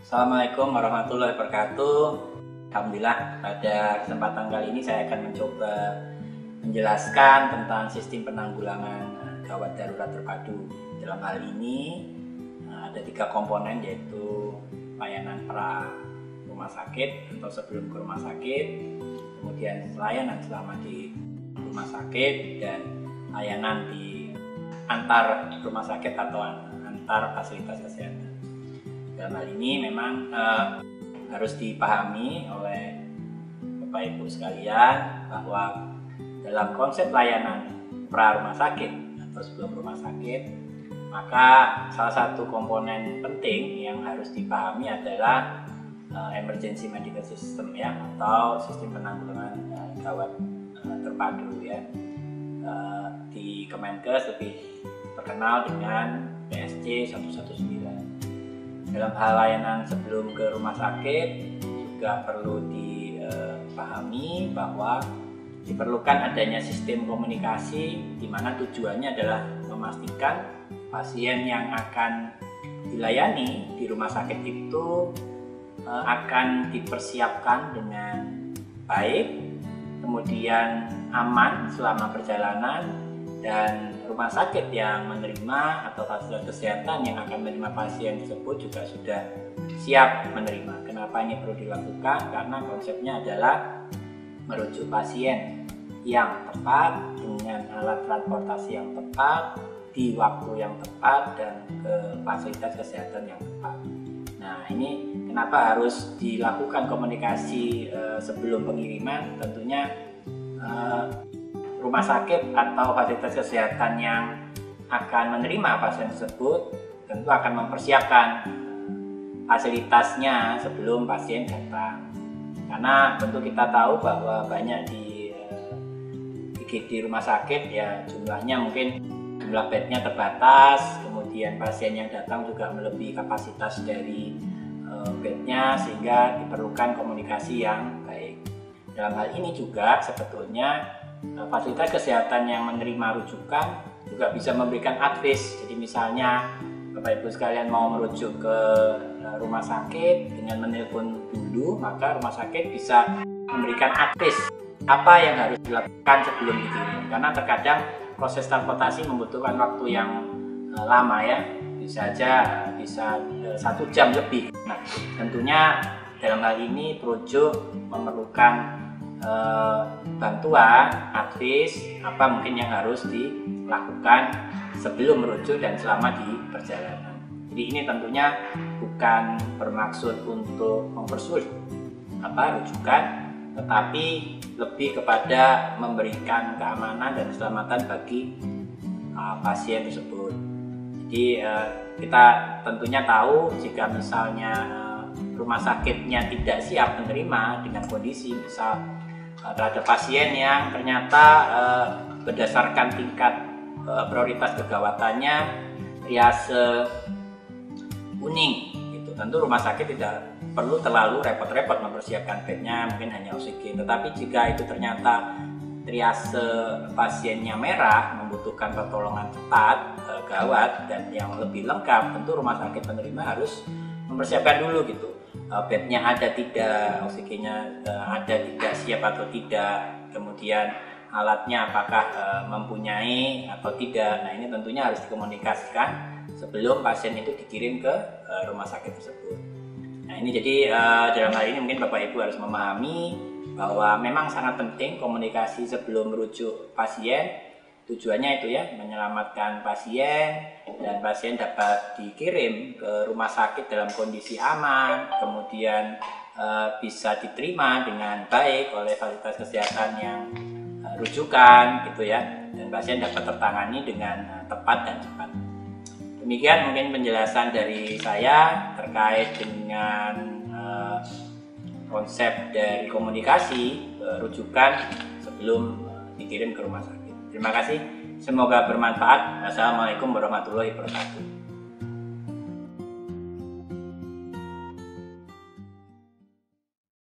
Assalamualaikum warahmatullahi wabarakatuh. Alhamdulillah, pada kesempatan kali ini saya akan mencoba menjelaskan tentang sistem penanggulangan gawat darurat terpadu. Dalam hal ini ada 3 komponen, yaitu layanan pra rumah sakit atau sebelum ke rumah sakit, kemudian layanan selama di rumah sakit, dan layanan di antar rumah sakit atau antar fasilitas kesehatan. Dalam hal ini memang harus dipahami oleh Bapak Ibu sekalian bahwa dalam konsep layanan pra rumah sakit atau sebelum rumah sakit, maka salah satu komponen penting yang harus dipahami adalah emergency medical system ya, atau sistem penanggulangan gawat terpadu ya. Di Kemenkes lebih terkenal dengan PSC 119. Dalam hal layanan sebelum ke rumah sakit juga perlu dipahami bahwa diperlukan adanya sistem komunikasi, di mana tujuannya adalah memastikan pasien yang akan dilayani di rumah sakit itu akan dipersiapkan dengan baik, kemudian aman selama perjalanan, dan rumah sakit yang menerima atau fasilitas kesehatan yang akan menerima pasien tersebut juga sudah siap menerima. Kenapa ini perlu dilakukan? Karena konsepnya adalah merujuk pasien yang tepat dengan alat transportasi yang tepat di waktu yang tepat dan ke fasilitas kesehatan yang tepat. Nah, ini kenapa harus dilakukan komunikasi sebelum pengiriman? Tentunya rumah sakit atau fasilitas kesehatan yang akan menerima pasien tersebut tentu akan mempersiapkan fasilitasnya sebelum pasien datang. Karena tentu kita tahu bahwa banyak di IGD rumah sakit ya, jumlahnya mungkin jumlah bednya terbatas, kemudian pasien yang datang juga melebihi kapasitas dari bednya, sehingga diperlukan komunikasi yang baik. Dalam hal ini juga sebetulnya fasilitas kesehatan yang menerima rujukan juga bisa memberikan advice. Jadi misalnya Bapak Ibu sekalian mau merujuk ke rumah sakit dengan menelpon dulu, maka rumah sakit bisa memberikan advice apa yang harus dilakukan sebelum dikirim. Karena terkadang proses transportasi membutuhkan waktu yang lama ya, bisa 1 jam lebih. Nah, tentunya dalam hal ini projo memerlukan bantuan, advice, apa mungkin yang harus dilakukan sebelum merujuk dan selama di perjalanan. Jadi ini tentunya bukan bermaksud untuk mempersulit rujukan, tetapi lebih kepada memberikan keamanan dan keselamatan bagi pasien tersebut. Jadi kita tentunya tahu jika misalnya rumah sakitnya tidak siap menerima dengan kondisi misal terhadap pasien yang ternyata berdasarkan tingkat prioritas kegawatannya triase kuning gitu. Tentu rumah sakit tidak perlu terlalu repot-repot mempersiapkan bednya, mungkin hanya oksigen. Tetapi jika itu ternyata triase pasiennya merah, membutuhkan pertolongan cepat, gawat, dan yang lebih lengkap, tentu rumah sakit penerima harus mempersiapkan dulu gitu. Bednya ada tidak, oksigennya ada tidak, siap atau tidak, kemudian alatnya apakah mempunyai atau tidak. Nah, ini tentunya harus dikomunikasikan sebelum pasien itu dikirim ke rumah sakit tersebut. Nah, ini jadi dalam hal ini mungkin Bapak Ibu harus memahami bahwa memang sangat penting komunikasi sebelum merujuk pasien. Tujuannya itu ya, menyelamatkan pasien, dan pasien dapat dikirim ke rumah sakit dalam kondisi aman, kemudian bisa diterima dengan baik oleh fasilitas kesehatan yang rujukan gitu ya, dan pasien dapat tertangani dengan tepat dan cepat. Demikian mungkin penjelasan dari saya terkait dengan konsep dari komunikasi rujukan sebelum dikirim ke rumah sakit. Terima kasih, semoga bermanfaat. Wassalamualaikum warahmatullahi wabarakatuh.